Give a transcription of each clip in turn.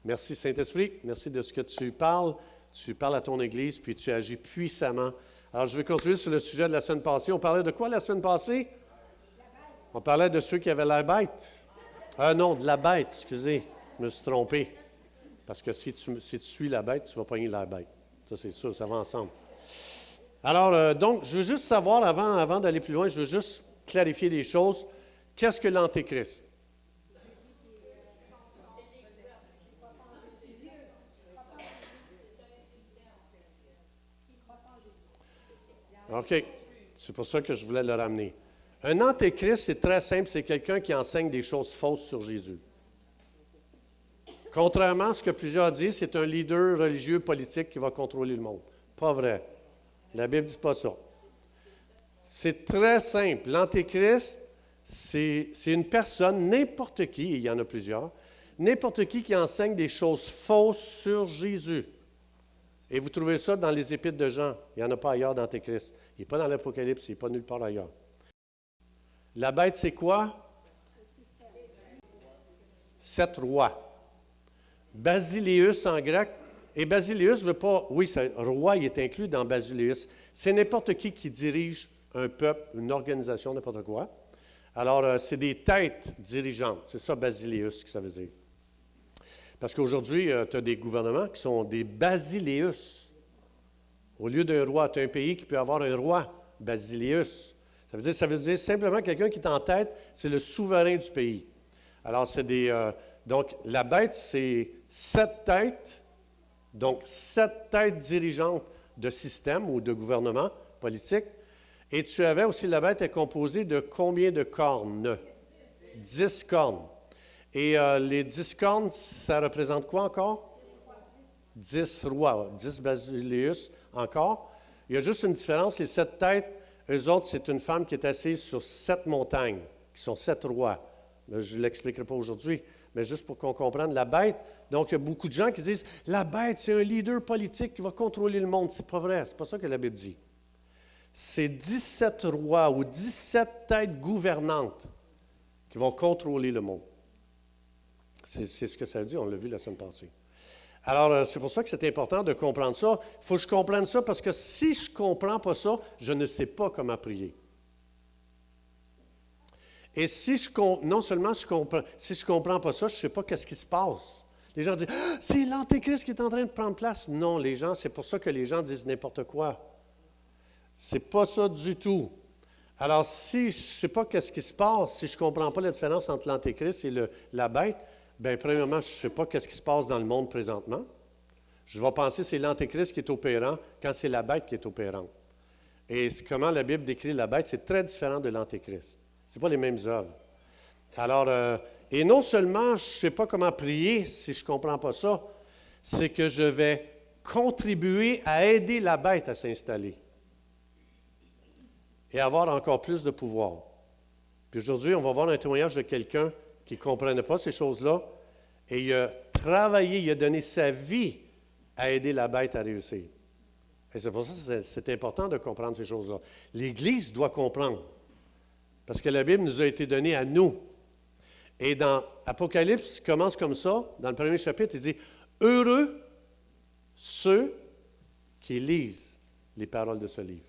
Merci Saint-Esprit, merci de ce que tu parles. Tu parles à ton Église, puis tu agis puissamment. Alors, je vais continuer sur le sujet de la semaine passée. On parlait de quoi la semaine passée? On parlait de ceux qui avaient la bête. Non, de la bête, excusez. Je me suis trompé. Parce que si tu suis la bête, tu vas pogner la bête. Ça, c'est sûr, ça va ensemble. Alors, donc, je veux juste savoir, avant d'aller plus loin, je veux juste clarifier des choses. Qu'est-ce que l'Antéchrist? OK. C'est pour ça que je voulais le ramener. Un antéchrist, c'est très simple, c'est quelqu'un qui enseigne des choses fausses sur Jésus. Contrairement à ce que plusieurs disent, c'est un leader religieux politique qui va contrôler le monde. Pas vrai. La Bible ne dit pas ça. C'est très simple. L'antéchrist, c'est une personne, n'importe qui, il y en a plusieurs, n'importe qui enseigne des choses fausses sur Jésus. Et vous trouvez ça dans les Épîtres de Jean. Il n'y en a pas ailleurs d'Antéchrist. Il n'est pas dans l'Apocalypse, il n'est pas nulle part ailleurs. La bête, c'est quoi? 7 rois. Basileus en grec. Et Basileus ne veut pas... Oui, roi, il est inclus dans Basileus. C'est n'importe qui dirige un peuple, une organisation, n'importe quoi. Alors, c'est des têtes dirigeantes. C'est ça, Basileus, que ça veut dire. Parce qu'aujourd'hui, tu as des gouvernements qui sont des Basileus. Au lieu d'un roi, tu as un pays qui peut avoir un roi, Basileus. Ça veut dire simplement quelqu'un qui est en tête, c'est le souverain du pays. Alors, c'est des... donc, la bête, c'est 7 têtes, donc 7 têtes dirigeantes de système ou de gouvernement politique. Et tu avais aussi, la bête est composée de combien de cornes? 10 cornes. Et les 10 cornes, ça représente quoi encore? 10 rois, 10 Basileus encore. Il y a juste une différence, les 7 têtes, eux autres, c'est une femme qui est assise sur 7 montagnes, qui sont 7 rois. Je ne l'expliquerai pas aujourd'hui, mais juste pour qu'on comprenne la bête. Donc, il y a beaucoup de gens qui disent, la bête, c'est un leader politique qui va contrôler le monde. C'est pas vrai, c'est pas ça que la Bible dit. C'est 17 rois ou 17 têtes gouvernantes qui vont contrôler le monde. C'est ce que ça dit, on l'a vu la semaine passée. Alors, c'est pour ça que c'est important de comprendre ça. Il faut que je comprenne ça parce que si je ne comprends pas ça, je ne sais pas comment prier. Et si non seulement si je ne comprends pas ça, je ne sais pas qu'est-ce qui se passe. Les gens disent, ah, c'est l'Antéchrist qui est en train de prendre place. Non, les gens, c'est pour ça que les gens disent n'importe quoi. C'est pas ça du tout. Alors, si je ne sais pas qu'est-ce qui se passe, si je ne comprends pas la différence entre l'Antéchrist et la bête, bien, premièrement, je ne sais pas qu'est-ce qui se passe dans le monde présentement. Je vais penser que c'est l'Antéchrist qui est opérant quand c'est la bête qui est opérante. Et comment la Bible décrit la bête, c'est très différent de l'Antéchrist. Ce n'est pas les mêmes œuvres. Alors, et non seulement je ne sais pas comment prier si je ne comprends pas ça, c'est que je vais contribuer à aider la bête à s'installer et avoir encore plus de pouvoir. Puis aujourd'hui, on va voir un témoignage de quelqu'un qui ne comprenait pas ces choses-là, et il a travaillé, il a donné sa vie à aider la bête à réussir. Et c'est pour ça que c'est important de comprendre ces choses-là. L'Église doit comprendre, parce que la Bible nous a été donnée à nous. Et dans Apocalypse, il commence comme ça, dans le premier chapitre, il dit « Heureux ceux qui lisent les paroles de ce livre. »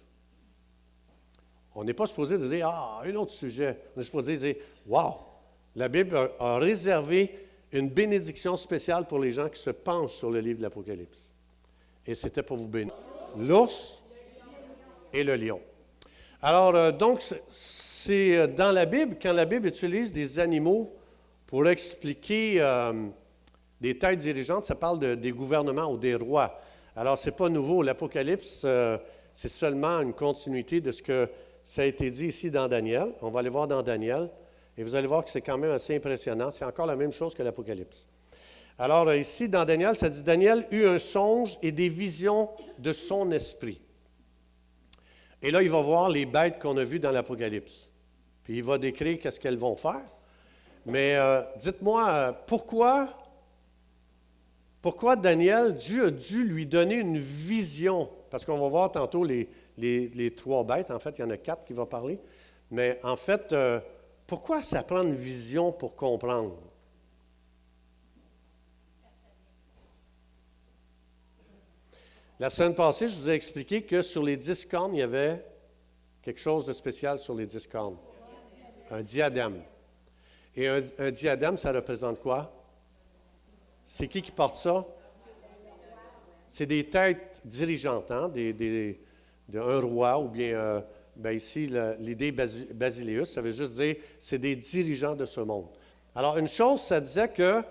On n'est pas supposé dire « Ah, un autre sujet. » On est supposé dire « Wow! » La Bible a réservé une bénédiction spéciale pour les gens qui se penchent sur le livre de l'Apocalypse. Et c'était pour vous bénir. L'ours et le lion. Alors, donc, c'est dans la Bible, quand la Bible utilise des animaux pour expliquer des têtes dirigeantes, ça parle des gouvernements ou des rois. Alors, ce n'est pas nouveau. L'Apocalypse, c'est seulement une continuité de ce que ça a été dit ici dans Daniel. On va aller voir dans Daniel. Et vous allez voir que c'est quand même assez impressionnant. C'est encore la même chose que l'Apocalypse. Alors, ici, dans Daniel, ça dit « Daniel eut un songe et des visions de son esprit. » Et là, il va voir les bêtes qu'on a vues dans l'Apocalypse. Puis il va décrire qu'est-ce qu'elles vont faire. Mais dites-moi, pourquoi Daniel, Dieu a dû lui donner une vision? Parce qu'on va voir tantôt les 3 bêtes. En fait, il y en a 4 qui vont parler. Mais en fait, pourquoi ça prend une vision pour comprendre? La semaine passée, je vous ai expliqué que sur les 10 cornes, il y avait quelque chose de spécial sur les 10 cornes. Un diadème. Et un diadème, ça représente quoi? C'est qui porte ça? C'est des têtes dirigeantes, hein? Un roi ou bien, ici, l'idée Basileus, ça veut juste dire c'est des dirigeants de ce monde. Alors, une chose, ça disait que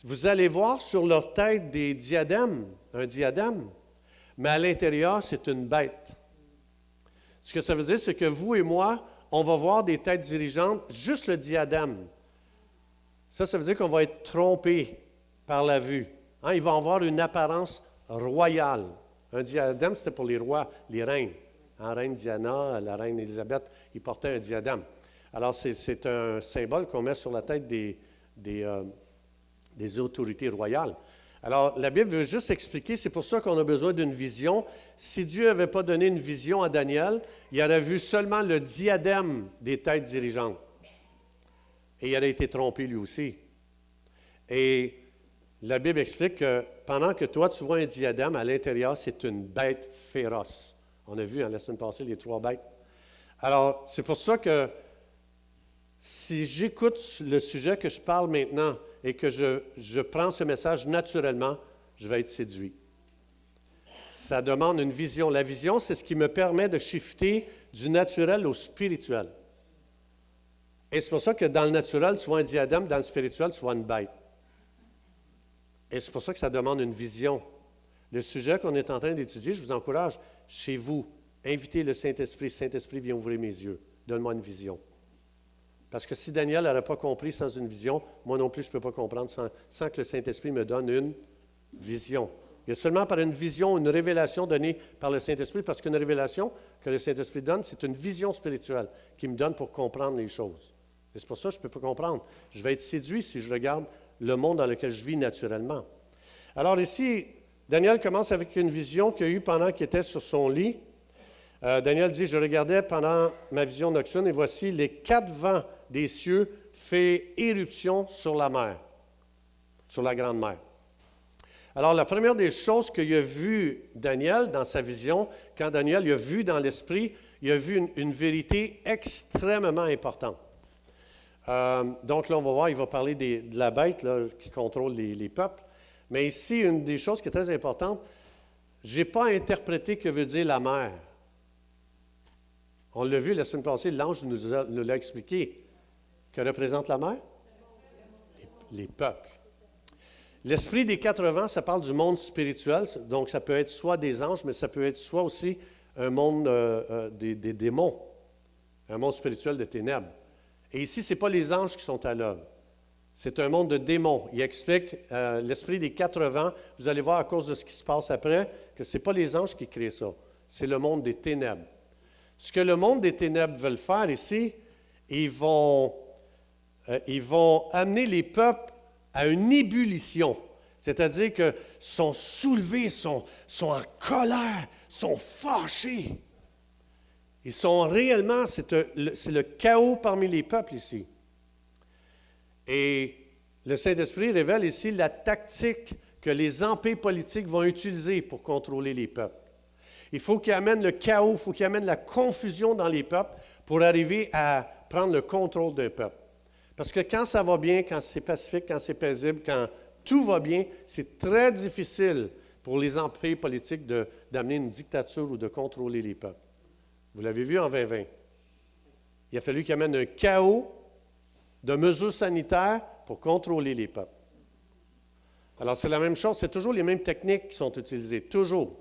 vous allez voir sur leur tête des diadèmes, un diadème, mais à l'intérieur, c'est une bête. Ce que ça veut dire, c'est que vous et moi, on va voir des têtes dirigeantes, juste le diadème. Ça veut dire qu'on va être trompé par la vue. Hein, il va avoir une apparence royale. Un diadème, c'était pour les rois, les reines. La reine Diana, la reine Élisabeth, ils portaient un diadème. Alors, c'est un symbole qu'on met sur la tête des autorités royales. Alors, la Bible veut juste expliquer, c'est pour ça qu'on a besoin d'une vision. Si Dieu n'avait pas donné une vision à Daniel, il aurait vu seulement le diadème des têtes dirigeantes. Et il aurait été trompé lui aussi. Et la Bible explique que pendant que toi, tu vois un diadème, à l'intérieur, c'est une bête féroce. On a vu la semaine passée les 3 bêtes. Alors, c'est pour ça que si j'écoute le sujet que je parle maintenant et que je prends ce message naturellement, je vais être séduit. Ça demande une vision. La vision, c'est ce qui me permet de shifter du naturel au spirituel. Et c'est pour ça que dans le naturel, tu vois un diadème, dans le spirituel, tu vois une bête. Et c'est pour ça que ça demande une vision. Le sujet qu'on est en train d'étudier, je vous encourage, chez vous, invitez le Saint-Esprit. Saint-Esprit, viens ouvrir mes yeux. Donne-moi une vision. Parce que si Daniel n'aurait pas compris sans une vision, moi non plus, je ne peux pas comprendre sans que le Saint-Esprit me donne une vision. Il y a seulement par une vision, une révélation donnée par le Saint-Esprit, parce qu'une révélation que le Saint-Esprit donne, c'est une vision spirituelle qu'il me donne pour comprendre les choses. Et c'est pour ça que je ne peux pas comprendre. Je vais être séduit si je regarde le monde dans lequel je vis naturellement. Alors ici, Daniel commence avec une vision qu'il a eue pendant qu'il était sur son lit. Daniel dit, je regardais pendant ma vision nocturne et voici les 4 vents des cieux fait éruption sur la mer, sur la grande mer. Alors, la première des choses qu'il a vu Daniel dans sa vision, quand Daniel il a vu dans l'esprit, il a vu une vérité extrêmement importante. Donc là, on va voir, il va parler de la bête là, qui contrôle les peuples. Mais ici, une des choses qui est très importante, je n'ai pas interprété que veut dire la mer. On l'a vu la semaine passée, l'ange nous l'a expliqué. Que représente la mer? Les peuples. L'esprit des 4 vents, ça parle du monde spirituel, donc ça peut être soit des anges, mais ça peut être soit aussi un monde des démons, un monde spirituel de ténèbres. Et ici, ce n'est pas les anges qui sont à l'œuvre, c'est un monde de démons. Il explique l'esprit des 4 vents, vous allez voir à cause de ce qui se passe après, que ce n'est pas les anges qui créent ça, c'est le monde des ténèbres. Ce que le monde des ténèbres veulent faire ici, ils vont amener les peuples à une ébullition. C'est-à-dire qu'ils sont soulevés, sont en colère, sont fâchés. Ils sont réellement, c'est le chaos parmi les peuples ici. Et le Saint-Esprit révèle ici la tactique que les empires politiques vont utiliser pour contrôler les peuples. Il faut qu'ils amènent le chaos, il faut qu'ils amènent la confusion dans les peuples pour arriver à prendre le contrôle d'un peuple. Parce que quand ça va bien, quand c'est pacifique, quand c'est paisible, quand tout va bien, c'est très difficile pour les empires politiques d'amener une dictature ou de contrôler les peuples. Vous l'avez vu en 2020. Il a fallu qu'ils amènent un chaos de mesures sanitaires pour contrôler les peuples. Alors, c'est la même chose, c'est toujours les mêmes techniques qui sont utilisées, toujours.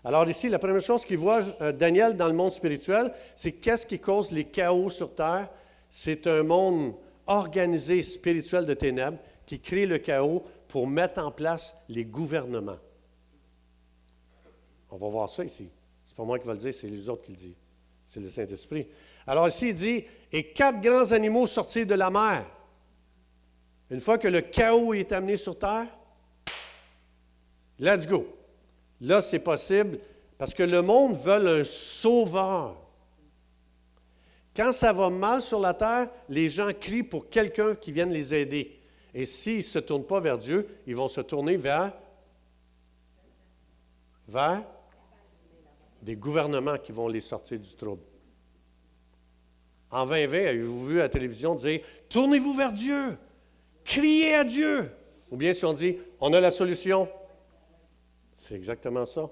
Alors ici, la première chose qu'il voit Daniel dans le monde spirituel, c'est qu'est-ce qui cause les chaos sur terre? C'est un monde organisé spirituel de ténèbres qui crée le chaos pour mettre en place les gouvernements. On va voir ça ici. C'est pas moi qui va le dire, c'est les autres qui le disent. C'est le Saint-Esprit. Alors ici, il dit, « Et 4 grands animaux sortirent de la mer. » Une fois que le chaos est amené sur terre, let's go. Là, c'est possible parce que le monde veut un sauveur. Quand ça va mal sur la terre, les gens crient pour quelqu'un qui vienne les aider. Et s'ils ne se tournent pas vers Dieu, ils vont se tourner vers vers des gouvernements qui vont les sortir du trouble. En 2020, avez-vous vu à la télévision dire « Tournez-vous vers Dieu! Criez à Dieu! » Ou bien si on dit « On a la solution. » C'est exactement ça.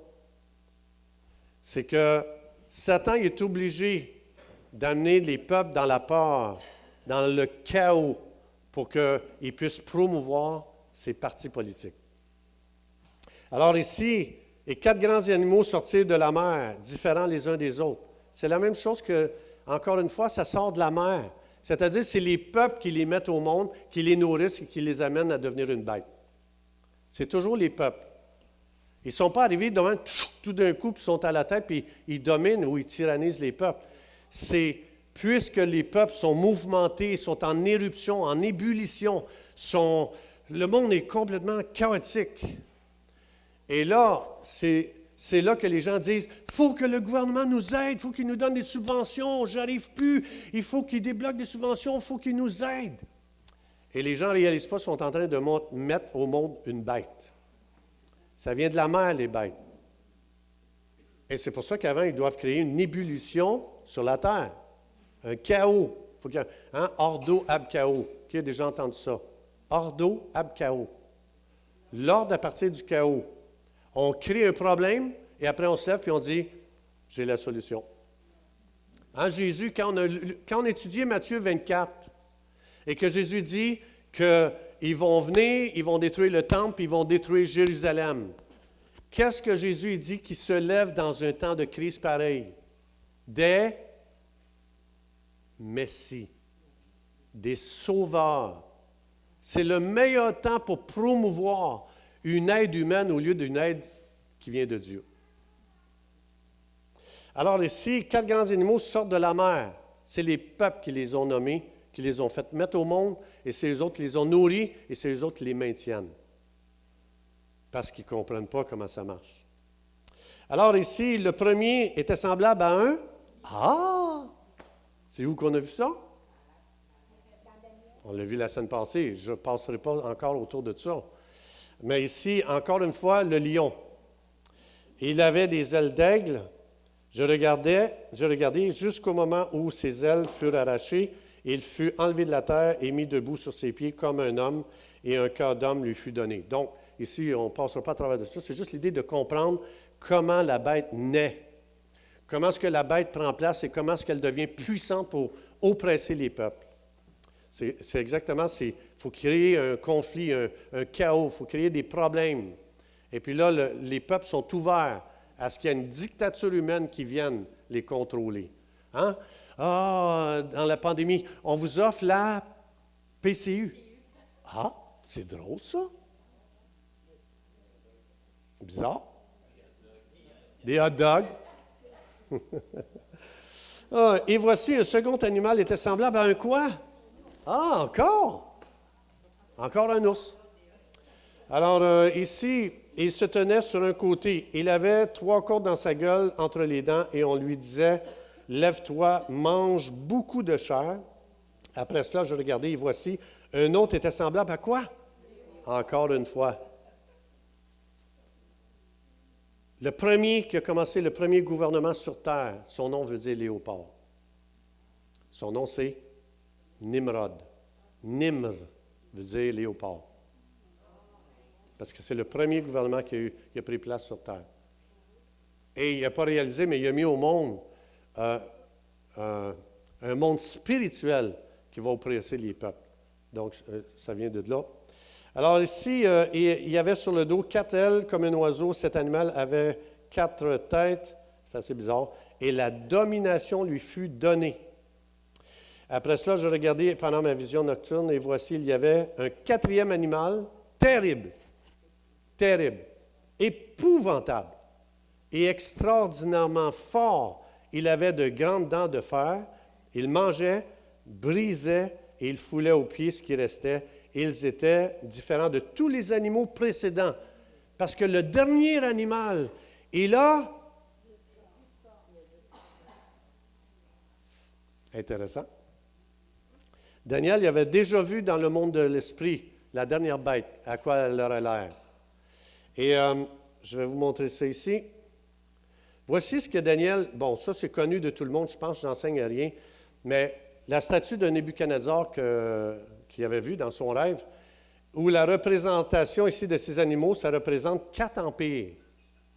C'est que Satan est obligé d'amener les peuples dans la peur, dans le chaos, pour qu'il puisse promouvoir ses partis politiques. Alors ici, les 4 grands animaux sortis de la mer, différents les uns des autres. C'est la même chose que, encore une fois, ça sort de la mer. C'est-à-dire, c'est les peuples qui les mettent au monde, qui les nourrissent et qui les amènent à devenir une bête. C'est toujours les peuples. Ils ne sont pas arrivés devant tout d'un coup, puis ils sont à la tête, puis ils dominent ou ils tyrannisent les peuples. C'est puisque les peuples sont mouvementés, sont en éruption, en ébullition, le monde est complètement chaotique. Et là, c'est là que les gens disent « Il faut que le gouvernement nous aide, il faut qu'il nous donne des subventions, j'arrive plus, il faut qu'il débloque des subventions, il faut qu'il nous aide. » Et les gens ne réalisent pas qu'ils sont en train de mettre au monde une bête. Ça vient de la mer, les bêtes. Et c'est pour ça qu'avant, ils doivent créer une ébullition sur la terre. Un chaos. Ordo ab chaos. Qui a déjà entendu ça? Ordo ab chaos. L'ordre à partir du chaos. On crée un problème et après on se lève et on dit « J'ai la solution ». Jésus, quand on étudiait Matthieu 24 et que Jésus dit qu'ils vont venir, ils vont détruire le temple, ils vont détruire Jérusalem. Qu'est-ce que Jésus dit qui se lève dans un temps de crise pareil? Des Messie, des sauveurs. C'est le meilleur temps pour promouvoir une aide humaine au lieu d'une aide qui vient de Dieu. Alors ici, 4 grands animaux sortent de la mer. C'est les peuples qui les ont nommés, qui les ont fait mettre au monde, et c'est eux autres qui les ont nourris, et c'est eux autres qui les maintiennent. Parce qu'ils ne comprennent pas comment ça marche. Alors ici, le premier était semblable à un... Ah! C'est où qu'on a vu ça? On l'a vu la semaine passée. Je ne passerai pas encore autour de ça. Mais ici, encore une fois, le lion. Il avait des ailes d'aigle. Je regardais jusqu'au moment où ses ailes furent arrachées. Il fut enlevé de la terre et mis debout sur ses pieds comme un homme, et un cœur d'homme lui fut donné. Donc, ici, on ne passera pas à travers de ça. C'est juste l'idée de comprendre comment la bête naît. Comment est-ce que la bête prend place et comment est-ce qu'elle devient puissante pour oppresser les peuples. C'est exactement, il faut créer un conflit, un chaos, il faut créer des problèmes. Et puis là, les peuples sont ouverts à ce qu'il y ait une dictature humaine qui vienne les contrôler. Hein? Dans la pandémie, on vous offre la PCU. Ah, c'est drôle ça. Bizarre. Des hot dogs. Et voici, un second animal était semblable à un quoi? Ah, encore! Encore un ours. Alors, ici, il se tenait sur un côté. Il avait 3 cordes dans sa gueule entre les dents et on lui disait, « Lève-toi, mange beaucoup de chair. » Après cela, je regardais et voici, un autre était semblable à quoi? Encore une fois. Le premier qui a commencé le premier gouvernement sur terre, son nom veut dire léopard. Son nom, c'est Nimrod. Nimr veut dire léopard. Parce que c'est le premier gouvernement qui a pris place sur terre. Et il n'a pas réalisé, mais il a mis au monde un monde spirituel qui va oppresser les peuples. Donc, ça vient de là. Alors ici, il y avait sur le dos 4 ailes comme un oiseau. Cet animal avait 4 têtes. C'est assez bizarre. Et la domination lui fut donnée. Après cela, je regardais pendant ma vision nocturne et voici, il y avait un 4e animal terrible, épouvantable et extraordinairement fort. Il avait de grandes dents de fer. Il mangeait, brisait et il foulait aux pieds ce qui restait. Ils étaient différents de tous les animaux précédents. Parce que le dernier animal est là. Intéressant. Daniel il avait déjà vu dans le monde de l'esprit la dernière bête, à quoi elle aurait l'air. Et je vais vous montrer ça ici. Voici ce que Daniel, bon, ça c'est connu de tout le monde, je pense que je n'enseigne à rien, mais la statue de Nebuchadnezzar qu'il avait vue dans son rêve, où la représentation ici de ces animaux, ça représente 4 empires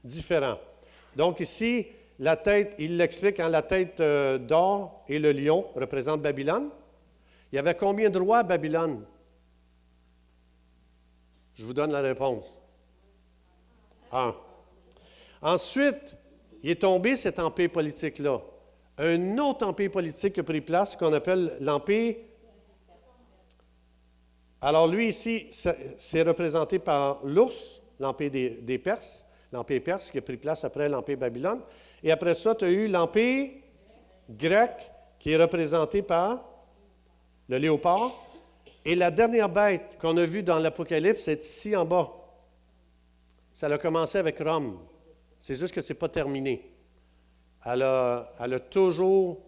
différents. Donc ici, la tête, il l'explique, la tête d'or et le lion représentent Babylone. Il y avait combien de rois à Babylone? Je vous donne la réponse. 1. Ensuite, il est tombé cet empire politique-là. Un autre empire politique a pris place qu'on appelle l'empire. Alors lui ici, c'est représenté par l'ours, l'empire des Perses, l'empire perse qui a pris place après l'empire Babylone. Et après ça, tu as eu l'empire grec qui est représenté par le léopard. Et la dernière bête qu'on a vue dans l'Apocalypse, c'est ici en bas. Ça a commencé avec Rome. C'est juste que ce n'est pas terminé. Elle a toujours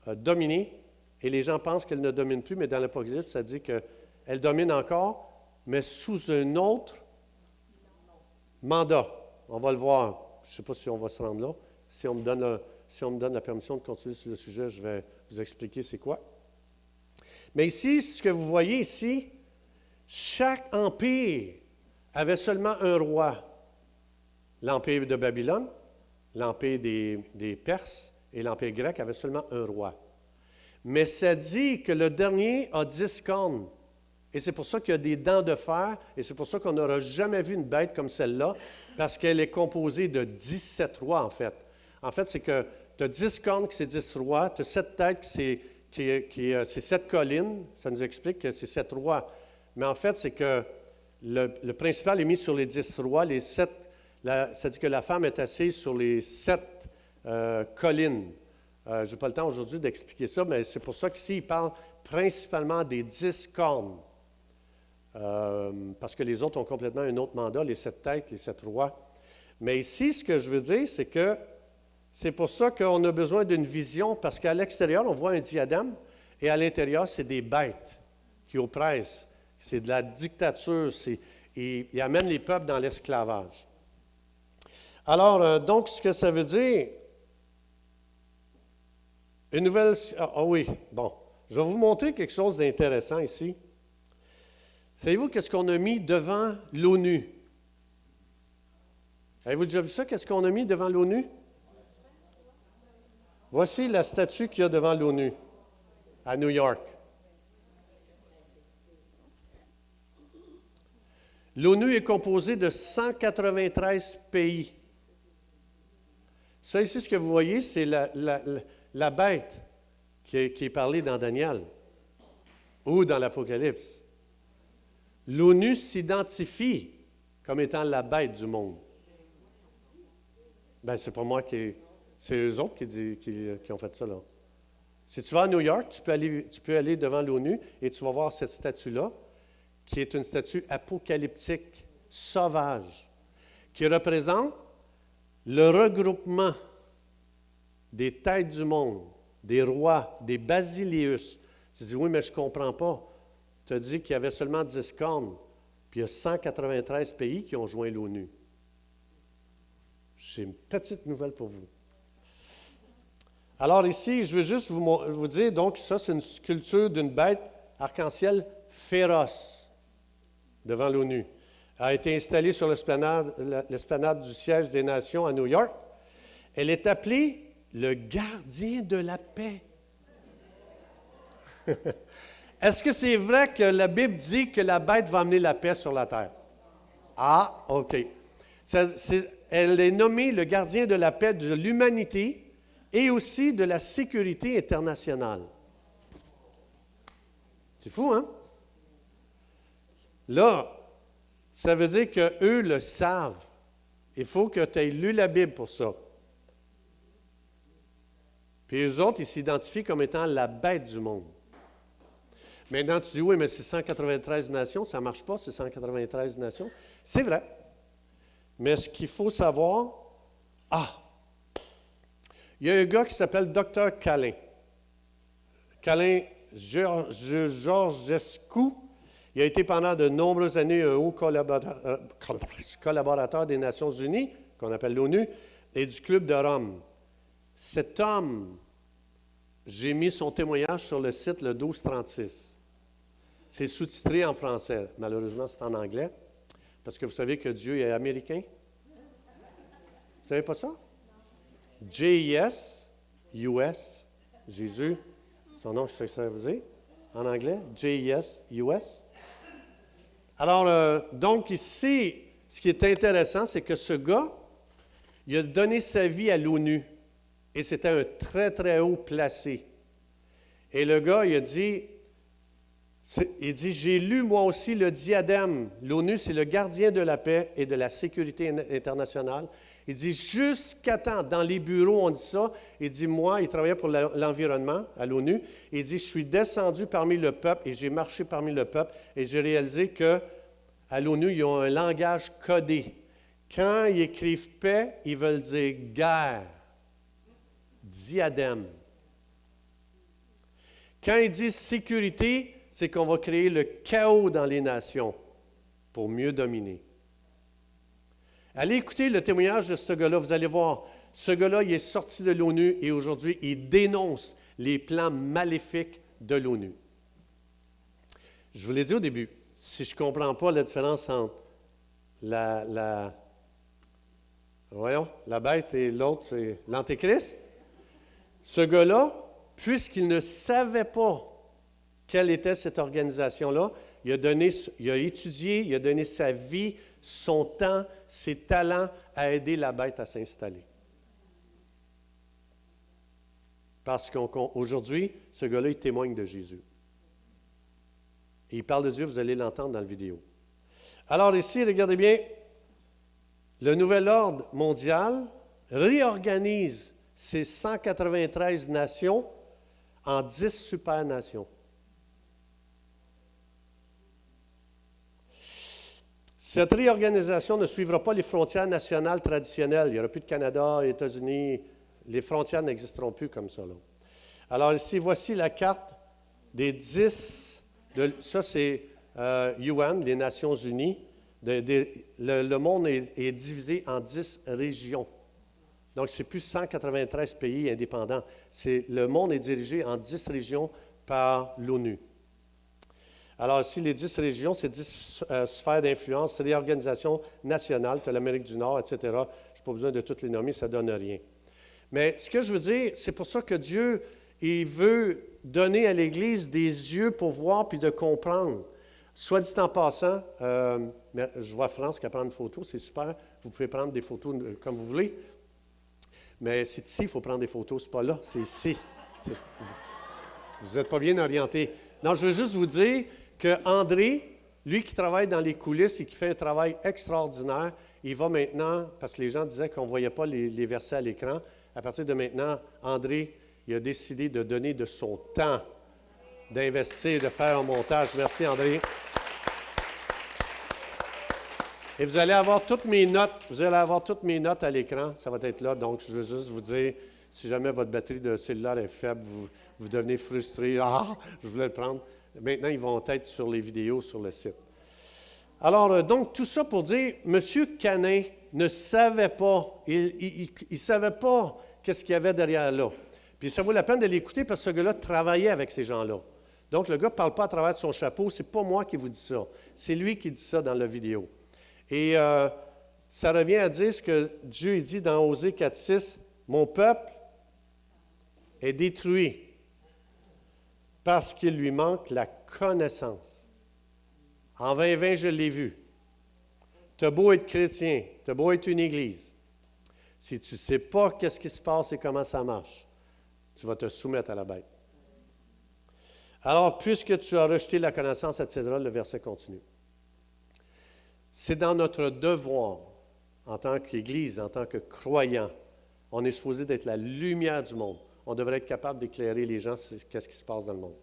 dominé, et les gens pensent qu'elle ne domine plus, mais dans l'Apocalypse, ça dit qu'elle domine encore, mais sous un autre mandat. On va le voir. Je ne sais pas si on va se rendre là. Si on me donne la permission de continuer sur le sujet, je vais vous expliquer c'est quoi. Mais ici, ce que vous voyez ici, chaque empire avait seulement un roi. L'empire de Babylone, l'empire des Perses et l'empire grec avaient seulement un roi. Mais ça dit que le dernier a 10 cornes. Et c'est pour ça qu'il y a des dents de fer, et c'est pour ça qu'on n'aura jamais vu une bête comme celle-là, parce qu'elle est composée de 17 rois, en fait. En fait, c'est que tu as 10 cornes, qui c'est 10 rois, tu as 7 têtes, c'est 7 collines, ça nous explique que c'est 7 rois. Mais en fait, c'est que le principal est mis sur les 10 rois, les 7, ça dit que la femme est assise sur les 7 collines. Je n'ai pas le temps aujourd'hui d'expliquer ça, mais c'est pour ça qu'ici, il parle principalement des 10 cornes. Parce que les autres ont complètement un autre mandat, les 7 têtes, les 7 rois. Mais ici, ce que je veux dire, c'est que c'est pour ça qu'on a besoin d'une vision, parce qu'à l'extérieur, on voit un diadème, et à l'intérieur, c'est des bêtes qui oppressent. C'est de la dictature, ils amènent les peuples dans l'esclavage. Alors, donc, ce que ça veut dire, une nouvelle... Ah oui, bon, je vais vous montrer quelque chose d'intéressant ici. Savez-vous qu'est-ce qu'on a mis devant l'ONU? Avez-vous déjà vu ça? Qu'est-ce qu'on a mis devant l'ONU? Voici la statue qu'il y a devant l'ONU, à New York. L'ONU est composée de 193 pays. Ça ici, ce que vous voyez, c'est la bête qui est parlée dans Daniel ou dans l'Apocalypse. L'ONU s'identifie comme étant la bête du monde. Bien, c'est pas moi c'est eux autres qui ont fait ça, là. Si tu vas à New York, tu peux aller devant l'ONU et tu vas voir cette statue-là, qui est une statue apocalyptique, sauvage, qui représente le regroupement des têtes du monde, des rois, des basileus. Tu dis, oui, mais je ne comprends pas. Tu as dit qu'il y avait seulement 10 cornes, puis il y a 193 pays qui ont joint l'ONU. J'ai une petite nouvelle pour vous. Alors ici, je veux juste vous dire, donc ça c'est une sculpture d'une bête arc-en-ciel féroce devant l'ONU. Elle a été installée sur l'esplanade du siège des Nations à New York. Elle est appelée le gardien de la paix. Est-ce que c'est vrai que la Bible dit que la bête va amener la paix sur la terre? Ah, OK. Elle est nommée le gardien de la paix de l'humanité et aussi de la sécurité internationale. C'est fou, hein? Là, ça veut dire qu'eux le savent. Il faut que tu aies lu la Bible pour ça. Puis eux autres, ils s'identifient comme étant la bête du monde. Maintenant, tu dis, oui, mais c'est 193 nations, ça ne marche pas, c'est 193 nations. C'est vrai. Mais ce qu'il faut savoir, il y a un gars qui s'appelle Dr. Calin. Calin Georgescu. Il a été pendant de nombreuses années un haut collaborateur des Nations Unies, qu'on appelle l'ONU, et du Club de Rome. Cet homme, j'ai mis son témoignage sur le site le 1236. C'est sous-titré en français. Malheureusement, c'est en anglais. Parce que vous savez que Dieu est américain. Vous ne savez pas ça? J-E-S, U-S, Jésus. Son nom, c'est ça veut dire en anglais? J-E-S, U-S. Alors, donc ici, ce qui est intéressant, c'est que ce gars, il a donné sa vie à l'ONU. Et c'était un très, très haut placé. Et le gars, il dit, j'ai lu moi aussi le diadème. L'ONU, c'est le gardien de la paix et de la sécurité internationale. Il dit, jusqu'à temps, dans les bureaux, on dit ça. Il dit, moi, il travaillait pour l'environnement à l'ONU. Il dit, je suis descendu parmi le peuple et j'ai marché parmi le peuple et j'ai réalisé qu'à l'ONU, ils ont un langage codé. Quand ils écrivent paix, ils veulent dire guerre, diadème. Quand ils disent sécurité, c'est qu'on va créer le chaos dans les nations pour mieux dominer. Allez écouter le témoignage de ce gars-là, vous allez voir. Ce gars-là, il est sorti de l'ONU et aujourd'hui, il dénonce les plans maléfiques de l'ONU. Je vous l'ai dit au début, si je ne comprends pas la différence entre la bête et l'autre, c'est l'Antéchrist, ce gars-là, puisqu'il ne savait pas quelle était cette organisation-là, il a étudié, il a donné sa vie, son temps, ses talents à aider la bête à s'installer. Parce qu'aujourd'hui, ce gars-là, il témoigne de Jésus. Et il parle de Dieu, vous allez l'entendre dans la vidéo. Alors ici, regardez bien, le nouvel ordre mondial réorganise ces 193 nations en 10 supernations. Cette réorganisation ne suivra pas les frontières nationales traditionnelles. Il n'y aura plus de Canada, États-Unis. Les frontières n'existeront plus comme ça, là. Alors ici, voici la carte des 10. Ça, c'est UN, les Nations Unies. Le monde est divisé en 10 régions. Donc, ce n'est plus 193 pays indépendants. Le monde est dirigé en 10 régions par l'ONU. Alors, ici, les 10 régions, c'est 10 sphères d'influence, c'est des organisations nationales, tu as l'Amérique du Nord, etc. Je n'ai pas besoin de toutes les nommer, ça ne donne rien. Mais ce que je veux dire, c'est pour ça que Dieu, il veut donner à l'Église des yeux pour voir puis de comprendre. Soit dit en passant, je vois France qui a pris une photo, c'est super, vous pouvez prendre des photos comme vous voulez, mais c'est ici qu'il faut prendre des photos, ce n'est pas là, c'est ici. Vous n'êtes pas bien orienté. Non, je veux juste vous dire qu'André, lui qui travaille dans les coulisses et qui fait un travail extraordinaire, il va maintenant, parce que les gens disaient qu'on ne voyait pas les versets à l'écran, à partir de maintenant, André, il a décidé de donner de son temps, d'investir, de faire un montage. Merci, André. Et vous allez avoir toutes mes notes. À l'écran. Ça va être là. Donc, je veux juste vous dire, si jamais votre batterie de cellulaire est faible, vous devenez frustré. Ah, je voulais le prendre. Maintenant, ils vont être sur les vidéos sur le site. Alors, donc, tout ça pour dire, M. Canin ne savait pas, il ne savait pas qu'est-ce qu'il y avait derrière là. Puis ça vaut la peine de l'écouter parce que ce gars-là travaillait avec ces gens-là. Donc, le gars ne parle pas à travers de son chapeau. Ce n'est pas moi qui vous dis ça. C'est lui qui dit ça dans la vidéo. Et ça revient à dire ce que Dieu dit dans Osée 4.6, « Mon peuple est détruit parce qu'il lui manque la connaissance. En 2020, je l'ai vu. Tu as beau être chrétien, tu as beau être une église. Si tu ne sais pas qu'est-ce qui se passe et comment ça marche, tu vas te soumettre à la bête. Alors, puisque tu as rejeté la connaissance, etc., le verset continue. C'est dans notre devoir, en tant qu'Église, en tant que croyant, on est supposé d'être la lumière du monde. On devrait être capable d'éclairer les gens sur qu'est-ce qui se passe dans le monde.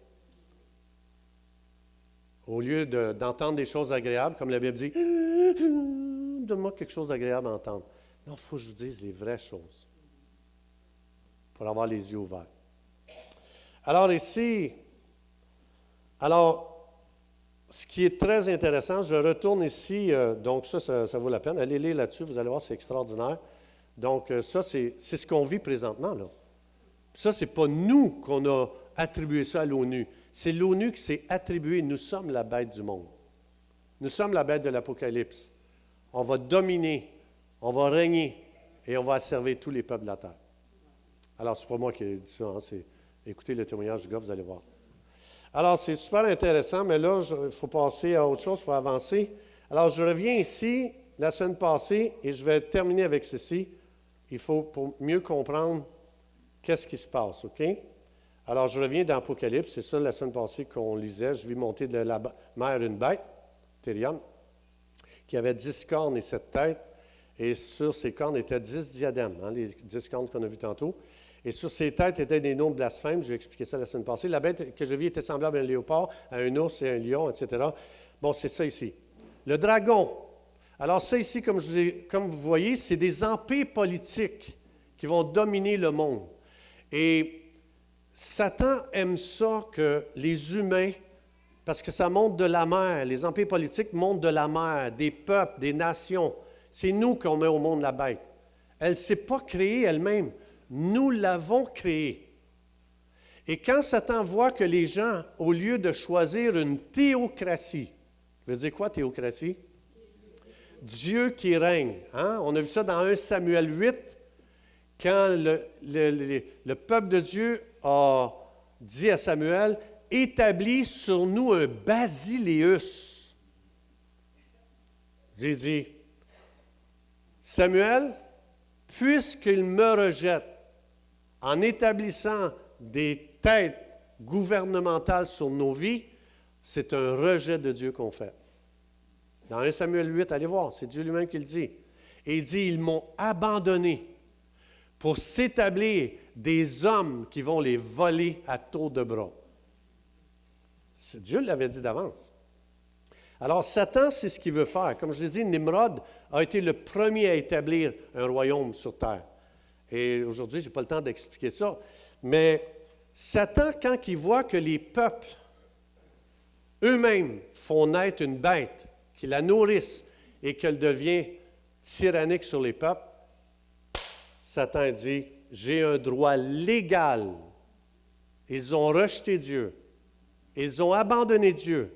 Au lieu d'entendre des choses agréables, comme la Bible dit, « Donne-moi quelque chose d'agréable à entendre. » Non, il faut que je vous dise les vraies choses pour avoir les yeux ouverts. Alors ici, ce qui est très intéressant, je retourne ici, donc ça vaut la peine. Allez lire là-dessus, vous allez voir, c'est extraordinaire. Donc, ça, c'est ce qu'on vit présentement, là. Ça, ce n'est pas nous qu'on a attribué ça à l'ONU. C'est l'ONU qui s'est attribué. Nous sommes la bête du monde. Nous sommes la bête de l'Apocalypse. On va dominer, on va régner et on va asservir tous les peuples de la terre. Alors, ce n'est pas moi qui ai dit ça, hein, c'est écoutez le témoignage du gars, vous allez voir. Alors, c'est super intéressant, mais là, il faut passer à autre chose, il faut avancer. Alors, je reviens ici la semaine passée et je vais terminer avec ceci. Il faut, pour mieux comprendre qu'est-ce qui se passe, OK? Alors, je reviens dans l'Apocalypse, c'est ça la semaine passée qu'on lisait. Je vis monter de la mer une bête, Tyrion, qui avait 10 cornes et 7 têtes, et sur ces cornes étaient 10 diadèmes, hein, les 10 cornes qu'on a vues tantôt. Et sur ces têtes étaient des noms de blasphèmes, j'ai expliqué ça la semaine passée. La bête que je vis était semblable à un léopard, à un ours et à un lion, etc. Bon, c'est ça ici. Le dragon. Alors ça ici, comme vous voyez, c'est des empires politiques qui vont dominer le monde. Et Satan aime ça que les humains, parce que ça monte de la mer, les empires politiques montent de la mer, des peuples, des nations. C'est nous qu'on met au monde la bête. Elle ne s'est pas créée elle-même. Nous l'avons créée. Et quand Satan voit que les gens, au lieu de choisir une théocratie, ça veut dire quoi théocratie? Dieu qui règne. Hein? On a vu ça dans 1 Samuel 8, quand le peuple de Dieu a dit à Samuel, « Établis sur nous un basileus. » J'ai dit, « Samuel, puisqu'il me rejette en établissant des têtes gouvernementales sur nos vies, c'est un rejet de Dieu qu'on fait. » Dans 1 Samuel 8, allez voir, c'est Dieu lui-même qui le dit. Et il dit, « Ils m'ont abandonné pour s'établir des hommes qui vont les voler à tour de bras. » Dieu l'avait dit d'avance. Alors, Satan, c'est ce qu'il veut faire. Comme je l'ai dit, Nimrod a été le premier à établir un royaume sur terre. Et aujourd'hui, je n'ai pas le temps d'expliquer ça. Mais Satan, quand il voit que les peuples eux-mêmes font naître une bête, qui la nourrissent et qu'elle devient tyrannique sur les peuples, Satan dit, j'ai un droit légal. Ils ont rejeté Dieu. Ils ont abandonné Dieu.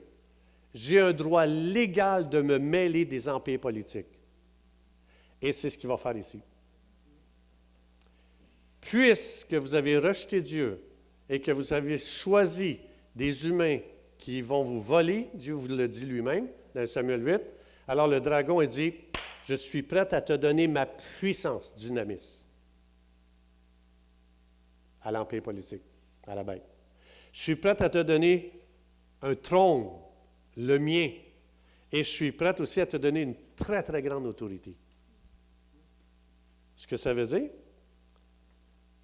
J'ai un droit légal de me mêler des empires politiques. Et c'est ce qu'il va faire ici. Puisque vous avez rejeté Dieu et que vous avez choisi des humains qui vont vous voler, Dieu vous le dit lui-même dans Samuel 8, alors le dragon, il dit, je suis prêt à te donner ma puissance, dunamis, à l'empire politique, à la bête. Je suis prêt à te donner un trône, le mien, et je suis prêt aussi à te donner une très, très grande autorité. Ce que ça veut dire?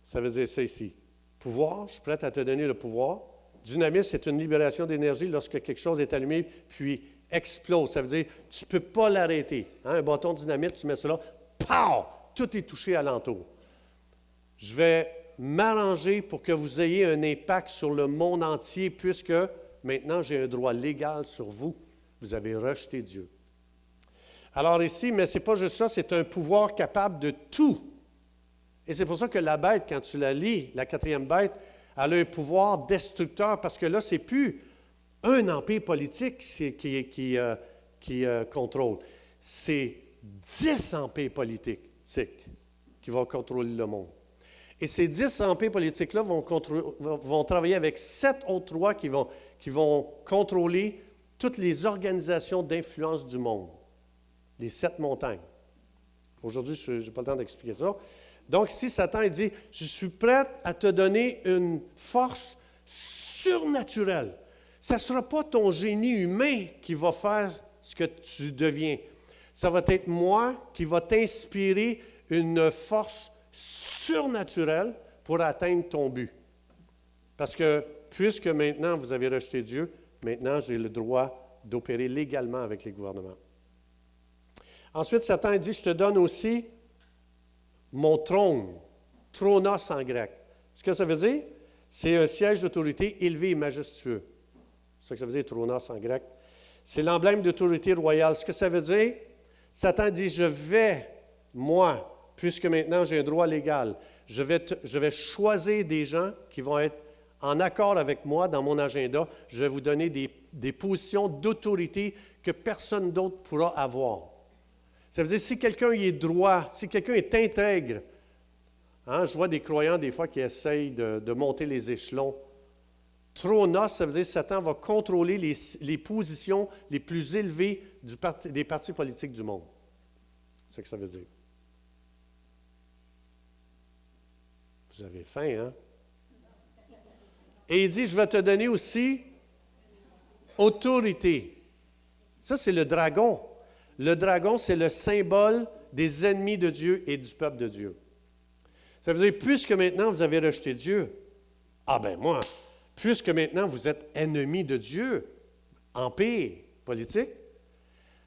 Ça veut dire ça ici. Pouvoir, je suis prêt à te donner le pouvoir. Dynamisme, c'est une libération d'énergie lorsque quelque chose est allumé, puis explose. Ça veut dire, tu ne peux pas l'arrêter. Hein? Un bâton de dynamite, tu mets cela, pow! Tout est touché alentour. Je vais m'arranger pour que vous ayez un impact sur le monde entier, puisque maintenant, j'ai un droit légal sur vous. Vous avez rejeté Dieu. Alors ici, mais ce n'est pas juste ça, c'est un pouvoir capable de tout. Et c'est pour ça que la bête, quand tu la lis, la 4e bête, elle a un pouvoir destructeur, parce que là, ce n'est plus un empire politique qui contrôle. C'est 10 empires politiques qui vont contrôler le monde. Et ces 10 empires politiques-là vont travailler avec 7 autres rois qui vont contrôler toutes les organisations d'influence du monde. Les 7 montagnes. Aujourd'hui, je n'ai pas le temps d'expliquer ça. Donc ici, Satan il dit, je suis prêt à te donner une force surnaturelle. Ce ne sera pas ton génie humain qui va faire ce que tu deviens. Ça va être moi qui va t'inspirer une force surnaturelle pour atteindre ton but. Parce que puisque maintenant vous avez rejeté Dieu, maintenant j'ai le droit d'opérer légalement avec les gouvernements. Ensuite, Satan dit, je te donne aussi mon trône, tronos en grec. Ce que ça veut dire, c'est un siège d'autorité élevé et majestueux. C'est ça que ça veut dire, tronos en grec. C'est l'emblème d'autorité royale. Ce que ça veut dire, Satan dit, je vais, moi, puisque maintenant j'ai un droit légal, je vais choisir des gens qui vont être en accord avec moi dans mon agenda. Je vais vous donner des positions d'autorité que personne d'autre pourra avoir. Ça veut dire, si quelqu'un est droit, si quelqu'un est intègre, hein, je vois des croyants des fois qui essayent de monter les échelons. Tronos, ça veut dire que Satan va contrôler les positions les plus élevées des partis politiques du monde. C'est ce que ça veut dire. Vous avez faim, hein? Et il dit, je vais te donner aussi autorité. Ça, c'est le dragon. Le dragon, c'est le symbole des ennemis de Dieu et du peuple de Dieu. Ça veut dire, puisque maintenant vous avez rejeté Dieu, ah ben moi, puisque maintenant vous êtes ennemis de Dieu, empire politique,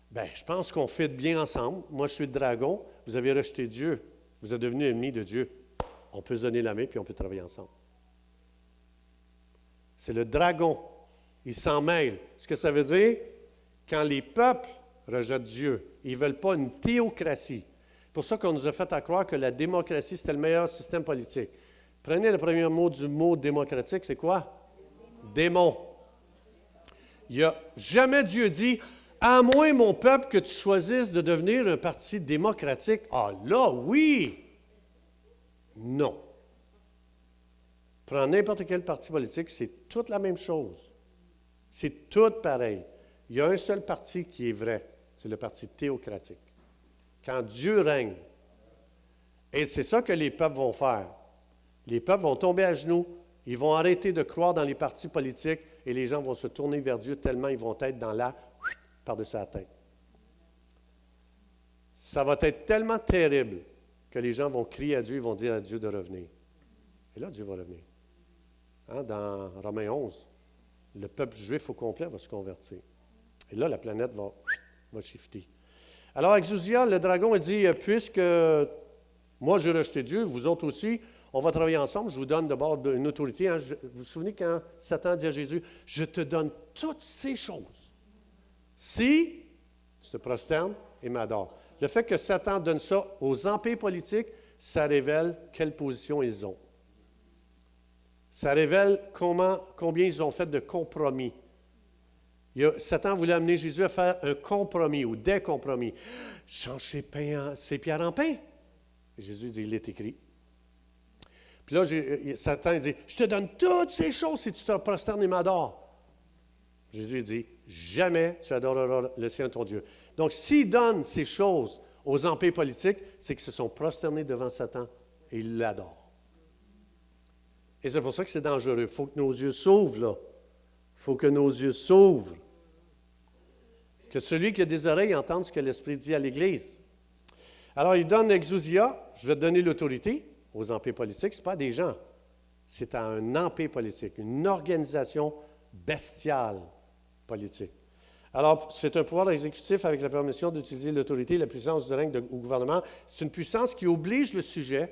ben je pense qu'on fait bien ensemble. Moi, je suis le dragon, vous avez rejeté Dieu, vous êtes devenus ennemis de Dieu. On peut se donner la main puis on peut travailler ensemble. C'est le dragon. Il s'en mêle. Ce que ça veut dire, quand les peuples rejettent Dieu, ils ne veulent pas une théocratie. C'est pour ça qu'on nous a fait à croire que la démocratie, c'était le meilleur système politique. Prenez le premier mot du mot démocratique, c'est quoi? Démon. Il n'y a jamais Dieu dit, à moins mon peuple que tu choisisses de devenir un parti démocratique. Ah là, oui! Non. Prends n'importe quel parti politique, c'est toute la même chose. C'est tout pareil. Il y a un seul parti qui est vrai, c'est le parti théocratique. Quand Dieu règne, et c'est ça que les peuples vont faire. Les peuples vont tomber à genoux, ils vont arrêter de croire dans les partis politiques et les gens vont se tourner vers Dieu tellement ils vont être dans la par-dessus la tête. Ça va être tellement terrible que les gens vont crier à Dieu, ils vont dire à Dieu de revenir. Et là, Dieu va revenir. Hein, dans Romains 11, le peuple juif au complet va se convertir. Et là, la planète va shifter. Alors, Exousia, le dragon, a dit, puisque moi j'ai rejeté Dieu, vous autres aussi, on va travailler ensemble, je vous donne d'abord une autorité. Hein. Vous vous souvenez quand Satan dit à Jésus, je te donne toutes ces choses. Si tu te prosternes et m'adores. Le fait que Satan donne ça aux empires politiques, ça révèle quelle position ils ont. Ça révèle combien ils ont fait de compromis. Satan voulait amener Jésus à faire un compromis ou des compromis. Change ses pierres en pain. Et Jésus dit, il est écrit. Puis là, Satan dit, je te donne toutes ces choses si tu te prosternes et m'adores. Jésus dit, jamais tu adoreras le Seigneur ton Dieu. Donc, s'il donne ces choses aux empires politiques, c'est qu'ils se sont prosternés devant Satan et ils l'adorent. Et c'est pour ça que c'est dangereux. Il faut que nos yeux s'ouvrent, là. Il faut que nos yeux s'ouvrent. Que celui qui a des oreilles entende ce que l'Esprit dit à l'Église. Alors, il donne Exousia, je vais te donner l'autorité aux empires politiques. Ce n'est pas des gens. C'est à un empire politique, une organisation bestiale politique. Alors, c'est un pouvoir exécutif avec la permission d'utiliser l'autorité, la puissance du règne au gouvernement. C'est une puissance qui oblige le sujet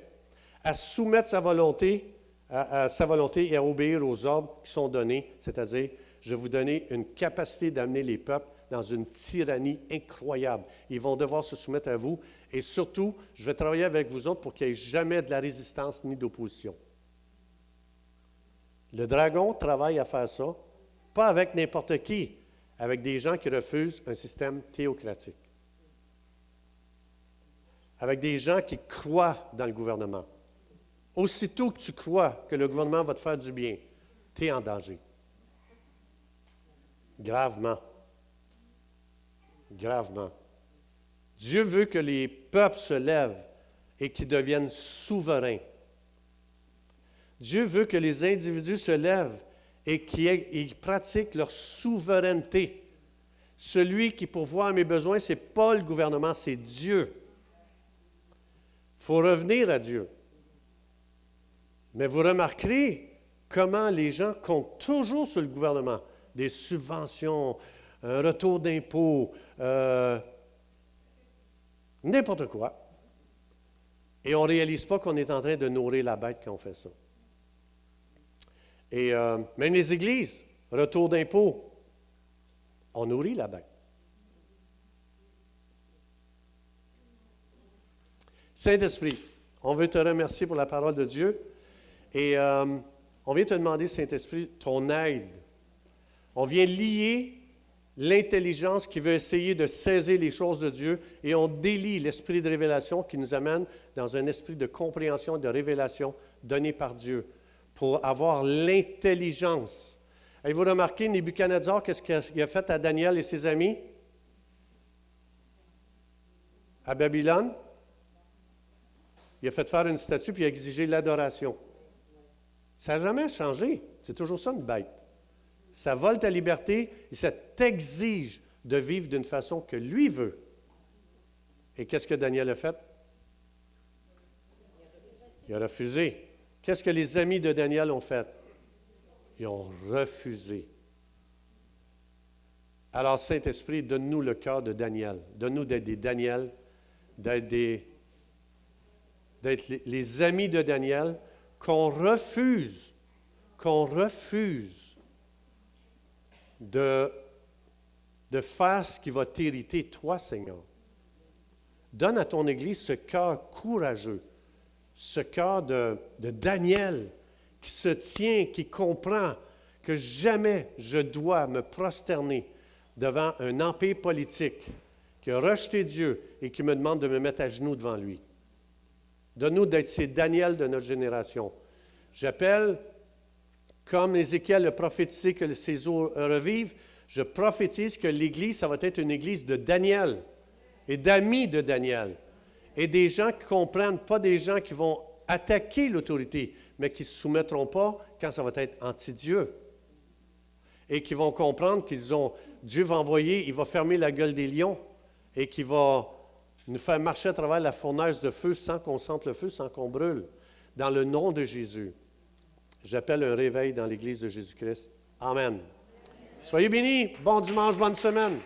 à soumettre sa volonté à sa volonté et à obéir aux ordres qui sont donnés, c'est-à-dire, je vais vous donner une capacité d'amener les peuples dans une tyrannie incroyable. Ils vont devoir se soumettre à vous et surtout, je vais travailler avec vous autres pour qu'il n'y ait jamais de la résistance ni d'opposition. Le dragon travaille à faire ça, pas avec n'importe qui, avec des gens qui refusent un système théocratique, avec des gens qui croient dans le gouvernement. Aussitôt que tu crois que le gouvernement va te faire du bien, tu es en danger. Gravement. Gravement. Dieu veut que les peuples se lèvent et qu'ils deviennent souverains. Dieu veut que les individus se lèvent et qu'ils pratiquent leur souveraineté. Celui qui pourvoit à mes besoins, ce n'est pas le gouvernement, c'est Dieu. Il faut revenir à Dieu. Mais vous remarquerez comment les gens comptent toujours sur le gouvernement. Des subventions, un retour d'impôts, n'importe quoi. Et on ne réalise pas qu'on est en train de nourrir la bête quand on fait ça. Et même les églises, retour d'impôts. On nourrit la bête. Saint-Esprit, on veut te remercier pour la parole de Dieu. Et on vient te demander, Saint-Esprit, ton aide. On vient lier l'intelligence qui veut essayer de saisir les choses de Dieu et on délie l'esprit de révélation qui nous amène dans un esprit de compréhension et de révélation donné par Dieu pour avoir l'intelligence. Avez-vous remarqué Nebuchadnezzar, qu'est-ce qu'il a fait à Daniel et ses amis? À Babylone? Il a fait faire une statue puis il a exigé l'adoration. Ça n'a jamais changé. C'est toujours ça, une bête. Ça vole ta liberté et ça t'exige de vivre d'une façon que lui veut. Et qu'est-ce que Daniel a fait? Il a refusé. Qu'est-ce que les amis de Daniel ont fait? Ils ont refusé. Alors, Saint-Esprit, donne-nous le cœur de Daniel. Donne-nous d'être des Daniel, d'être les amis de Daniel, qu'on refuse de faire ce qui va t'hériter, toi, Seigneur. Donne à ton Église ce cœur courageux, ce cœur de Daniel qui se tient, qui comprend que jamais je dois me prosterner devant un empire politique qui a rejeté Dieu et qui me demande de me mettre à genoux devant lui. Donne-nous d'être ces Daniel de notre génération. J'appelle, comme Ézéchiel a prophétisé que ces eaux revivent, je prophétise que l'Église, ça va être une Église de Daniel et d'amis de Daniel. Et des gens qui comprennent, pas des gens qui vont attaquer l'autorité, mais qui ne se soumettront pas quand ça va être anti-Dieu. Et qui vont comprendre Dieu va envoyer, il va fermer la gueule des lions et qu'il va nous faire marcher à travers la fournaise de feu sans qu'on sente le feu, sans qu'on brûle. Dans le nom de Jésus, j'appelle un réveil dans l'Église de Jésus-Christ. Amen. Soyez bénis. Bon dimanche, bonne semaine.